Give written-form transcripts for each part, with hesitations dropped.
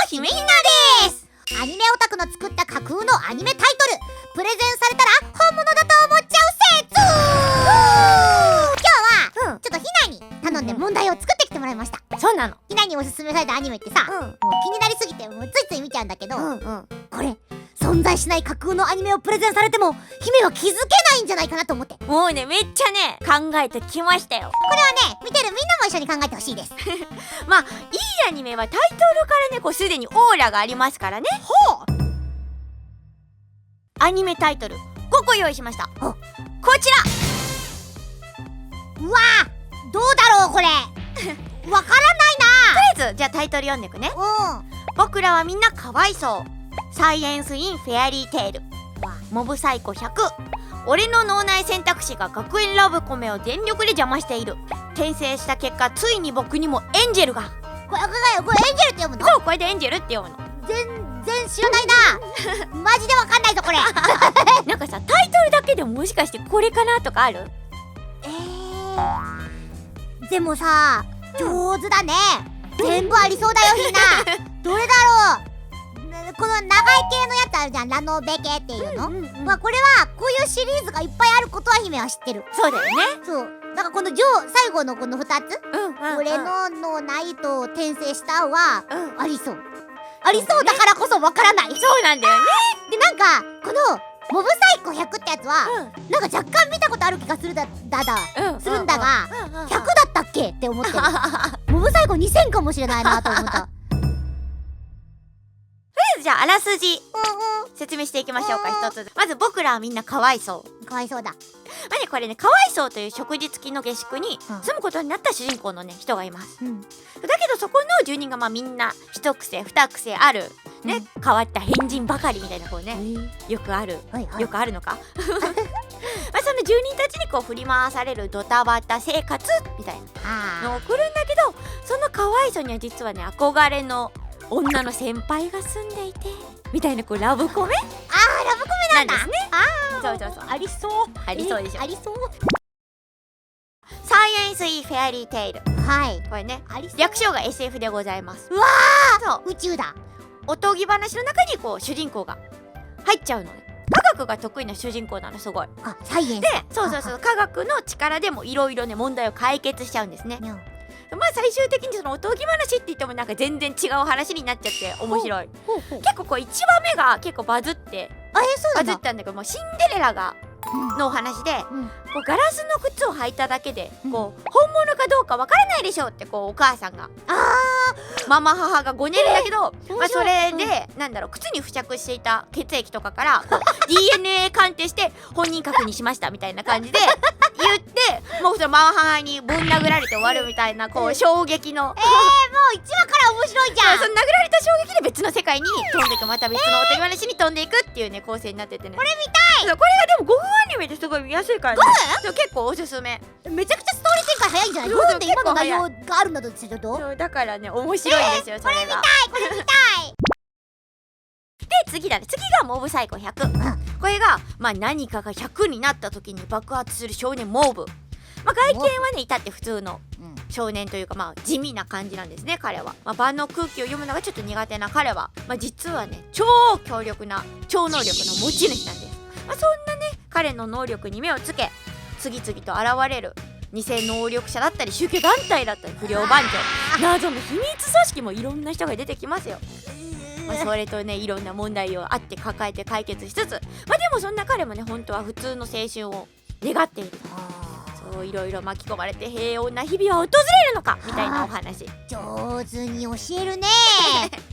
姫ひなです。アニメオタクの作った架空のアニメタイトルプレゼンされたら本物だと思っちゃう説。今日はちょっとひなに頼んで問題を作ってきてもらいました。そうなの。ひなにおすすめされたアニメってさ、もう気になりすぎてもうついつい見ちゃうんだけど、これ存在しない架空のアニメをプレゼンされても姫は気づけないんじゃないかなと思って。もうね、めっちゃね考えてきましたよ。これはね、見てるみんなも一緒に考えてほしいです。まあいいアニメはタイトルからね、こうすでにオーラがありますからね。ほう。アニメタイトル5個用意しました。こちうわー、どうだろうこれ。わかららとりあえずじゃあタイトル読んでくね。ないな。僕らはみんなかわいそう、サイエンスインフェアリーテール、モブサイコ100、俺の脳内選択肢が学園ラブコメを全力で邪魔している、転生した結果ついに僕にもエンジェルが。これエンジェルって読むの？そう、これでエンジェルって読むの。全然知らないな。マジでわかんないぞこれ。なんかさ、タイトルだけでももしかしてこれかなとかある？でもさ、上手だね。全部ありそうだよみんな。どれだろう。この長い系のやつあるじゃん、ラノベ系っていうの。まあこれはこういうシリーズがいっぱいあることは姫は知ってる。そうだよね。そう、なんかこの最後のこの2つ、俺の脳内と転生したはありそう。ありそうだからこそわからない。そうなんだよね。で、なんかこのモブサイコ100ってやつは、なんか若干見たことある気がするんだが、100だったっけって思ってる。モブサイコ2000かもしれないなと思った。じゃああらすじ説明していきましょうか。一つずつ。まず僕らはみんなかわいそう。かわいそうだ。まあね、これね、かわいそうという食事付きの下宿に住むことになった主人公のね人がいます。だけどそこの住人がまあみんな一癖二癖あるね、変わった変人ばかりみたいな、こうね、よくあるのか。まあその住人たちにこう振り回されるドタバタ生活みたいなのを送るんだけど、そのかわいそうには実はね、憧れの女の先輩が住んでいてみたいな、こうラブコメ。ラブコメなんだ。ですね。そうありそう。ありそうでしょ。ありそう。サイエンスインフェアリーテイル。はい。これね、ありそう。略称が SF でございます。うわー、そう、宇宙だ。おとぎ話の中にこう主人公が入っちゃうのね。科学が得意な主人公なの、すごい。サイエンスで、そう科学の力でもいろいろね問題を解決しちゃうんですね。まあ最終的にそのおとぎ話って言ってもなんか全然違う話になっちゃって面白い。結構こう1話目が結構バズってバズったんだけど、もうシンデレラがのお話で、こうガラスの靴を履いただけでこう本物かどうかわからないでしょってこうお母さんがママ母がごねるんだけど、まあそれでなんだろう、靴に付着していた血液とかからこう DNA 鑑定して本人確認しましたみたいな感じで言って、もうそのママ母にぶん殴られて終わるみたいな、こう衝撃の、もう1話から面白いじゃん。その殴られた衝撃で別の世界に飛んでいく、また別のおとぎ話に飛んでいくっていうね構成になっててね、これ見たい。そう、これがでも5分アニメですごい見やすいからね。そう、結構おすすめ。めちゃくちゃストーリー展開早いんじゃない？5分で今の内容があるんだとすると。そうだからね、面白いんですよ、それが。これ見たい。で、次がモブサイコ100。これがまあ何かが100になった時に爆発する少年モブ。まあ外見はね至って普通の少年というか、まあ地味な感じなんですね、彼は。まあ場の空気を読むのがちょっと苦手な彼は、まあ実はね超強力な超能力の持ち主なんです。まあそんなね彼の能力に目をつけ、次々と現れる偽能力者だったり宗教団体だったり不良番長、謎の秘密組織もいろんな人が出てきますよ。まあそれとねいろんな問題をあって抱えて解決しつつ、まあでもそんな彼もね本当は普通の青春を願っている。そういろいろ巻き込まれて平穏な日々は訪れるのかみたいなお話。上手に教えるね。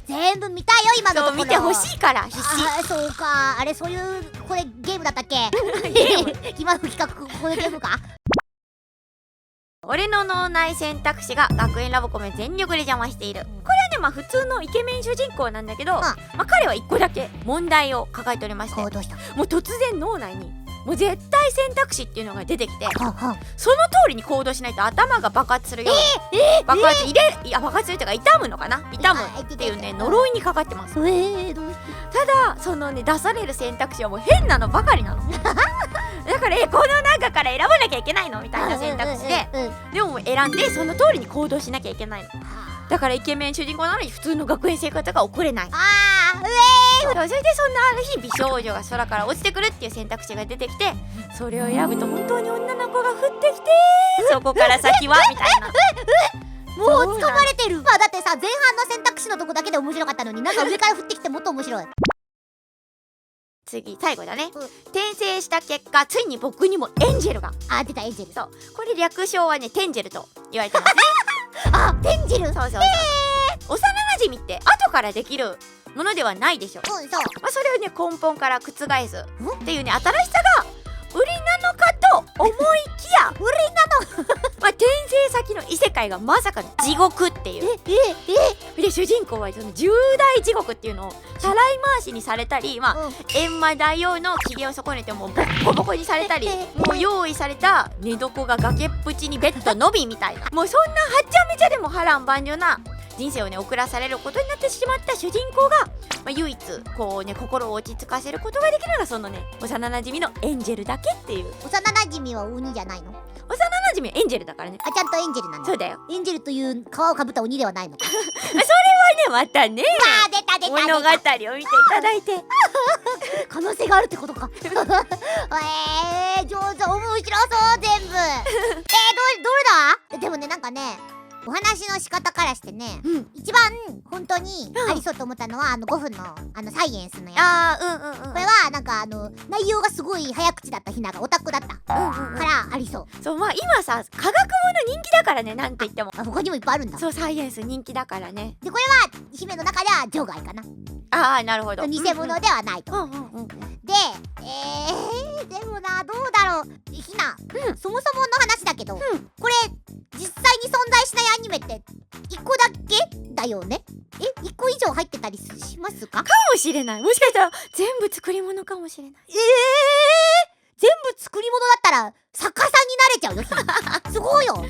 全部見たいよ今のところ。見てほしいから必死。そうか、あれそういうこれゲームだったっけ？今の企画これゲームか？俺の脳内選択肢が学園ラブコメ全力で邪魔している。これはねまあ普通のイケメン主人公なんだけど、まあ彼は1個だけ問題を抱えておりまして、もう突然脳内にもう絶対選択肢っていうのが出てきて、その通りに行動しないと頭が爆発するような、爆発するというか痛むのかな、痛むっていうね呪いにかかってます。どうして？ただそのね出される選択肢はもう変なのばかりなの。だからこの中から選ばなきゃいけないのみたいな選択肢で、でも選んでその通りに行動しなきゃいけないの。だからイケメン主人公なのに普通の学園生活が送れない。あーそうそれでそんなある日美少女が空から落ちてくるっていう選択肢が出てきて、それを選ぶと本当に女の子が降ってきて、そこから先はみたいな。もう掴まれてる。まあだってさ、前半の選択肢のとこだけで面白かったのに、なんか上から降ってきてもっと面白い。次最後だね、転生した結果ついに僕にもエンジェルが。あ、出たエンジェル。そう、これ略称はねテンジェルと言われてますね。あ、テンジェル。そうそうそう、幼馴染って後からできるものではないでしょ。そう。まあ、それをね根本から覆すっていうね新しさが売りなのかと思いきや売りなのまあ転生先の異世界がまさかの地獄っていう。で主人公はその重大地獄っていうのをたらい回しにされたり、まあ閻魔大王の機嫌を損ねてもうボッコボコにされたり、もう用意された寝床が崖っぷちにベッドのみみたいな、もうそんなはっちゃめちゃでも波乱万丈な人生をね送らされることになってしまった主人公が、まあ、唯一こうね心を落ち着かせることができるのがそのね幼馴染のエンジェルだけっていう。幼馴染は鬼じゃないの？幼馴染はエンジェルだからね。あ、ちゃんとエンジェルなんだ。そうだよ。エンジェルという皮をかぶった鬼ではないのか。それはねまたねあ、出た物語を見ていただいて可能性があるってことか。上手、面白そう全部。どれだ？でもね、なんかね、お話の仕方からしてね、一番本当にありそうと思ったのは5分のサイエンスのやつ。これはなんか内容がすごい早口だったひながオタクだったからありそう。そう、まあ今さ科学もの人気だからね、なんといっても。他にもいっぱいあるんだ。そう、サイエンス人気だからね。でこれは姫の中では除外かな。ああ、なるほど。偽物ではないと。で、でもな、どうだろうひな、そもそもの話だけど、これ実際に存在しないアニメって1個だけだよね。1個以上入ってたりしますか？かもしれない。もしかしたら全部作り物かもしれない。全部作り物だったら作家さんになれちゃうよひな。すごいよ。わお。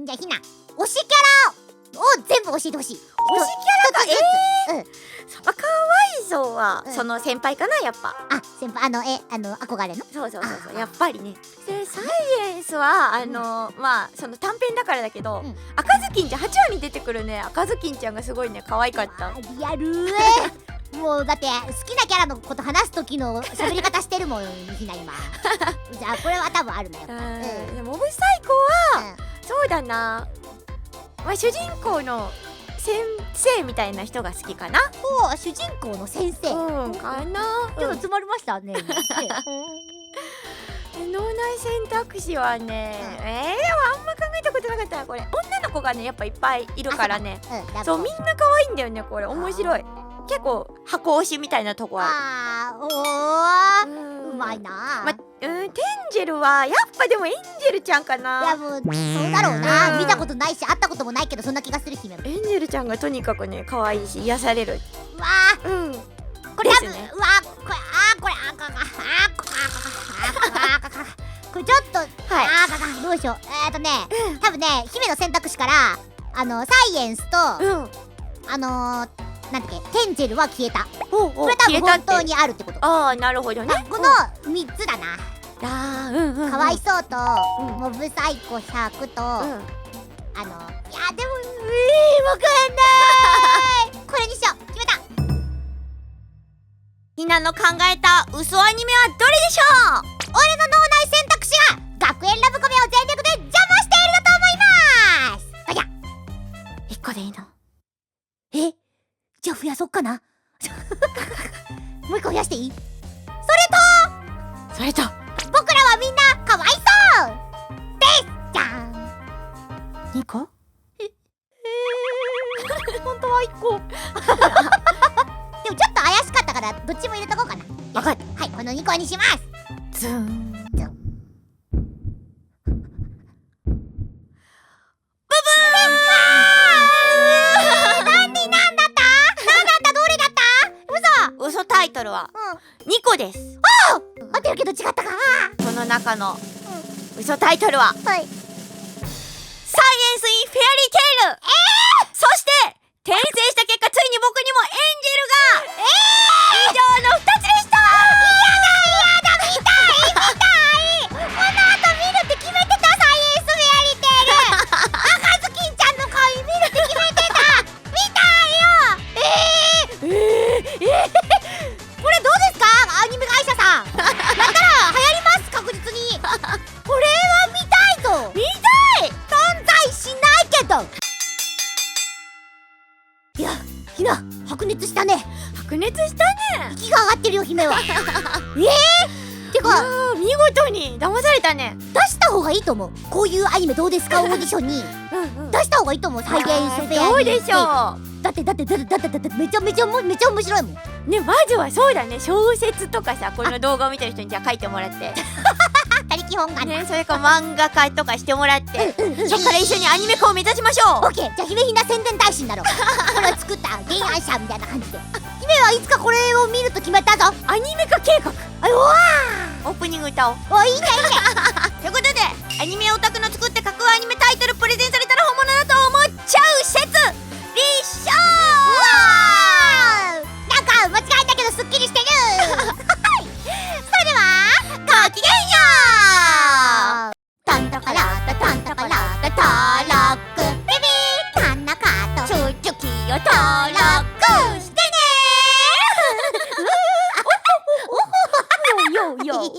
じゃあひな、推しキャラを全部教えてほしい。推しキャラがかわいそうは、その先輩かな、やっぱ。あ、先輩、憧れの。そうやっぱりね。でサイエンスはまあその短編だからだけど、赤ずきんちゃん8話に出てくるね赤ずきんちゃんがすごいね可愛かった。リアルもうだって好きなキャラのこと話す時の喋り方してるもんひな今。じゃあこれは多分あるのよ。でもモブサイコはそうだな、まあ主人公の先生みたいな人が好きかな。お、主人公の先生かな。ちょっと詰まりましたね。脳内選択肢はね、でもあんま考えたことなかったなこれ。女の子がねやっぱいっぱいいるからね。そう、みんな可愛いんだよねこれ。面白い。結構箱推しみたいなとこある。うまいな。テンジェルはやっぱでもエンジェルちゃんかな。いやもうそうだろうな。見たことないし会ったこともないけどそんな気がする姫も。エンジェルちゃんがとにかくね可愛いし癒される。わあ、これ多分これちょっとどうしよう。多分ね姫の選択肢からサイエンスとなんだっけテンジェルは消えた。これ多分本当にあるってこと。ああ、なるほどね。この3つだな。かわいそうとモブサイコ100といやでもわかんないこれにしよう。決めた。ひなの考えた嘘アニメはどれでしょう？俺の脳内選択肢が学園ラブコメを全力で邪魔しているだと思います。あ、じゃ1個でいいの？じゃあ増やそっかな。もう1個増やしていい？それと僕らはみんなかわいそうですじゃん。2個？本当は1個。でもちょっと怪しかったからどっちも入れとこうかな。分かった。はい、この2個にします。ズーン。嘘タイトルは2個です。合ってるけど違ったか。その中の嘘タイトルはサイエンス・イン・フェアリー・テイル。そして転生した結果ついに僕にもエンジェルが以上の2つでした。見たいこの後見るって決めてた。サイエンス・フェアリー・テイル赤ずきんちゃんのひな、白熱したね。白熱したね。息が上がってるよ姫は。てか見事に騙されたね。出した方がいいと思う。こういうアニメどうですかオーディションに出した方がいいと思う。再現フェアに。どうでしょだってめちゃめちゃ面白いもん。ね。まずはそうだね、小説とかさ、この動画を見てる人にじゃあ書いてもらって他力本願ね、それから漫画家とかしてもらって、そっから一緒にアニメ化を目指しましょう。オッケー、じゃあ姫ひな宣伝大使になろう。これを作った原案者みたいな感じで。姫はいつかこれを見ると決めたぞ。アニメ化計画。あい、おわオープニング歌おう。ー、お、いいねいいね。ということで、アニメオタクの作って架空アニメタイトルプレゼンされたら本物だと思っちゃう説立証。なんか間違えたけどすっきりしてる。それではごきげんよう。タンタカラータタンタカラータタラックビビータンナカート正直を登録してねー。よよよ。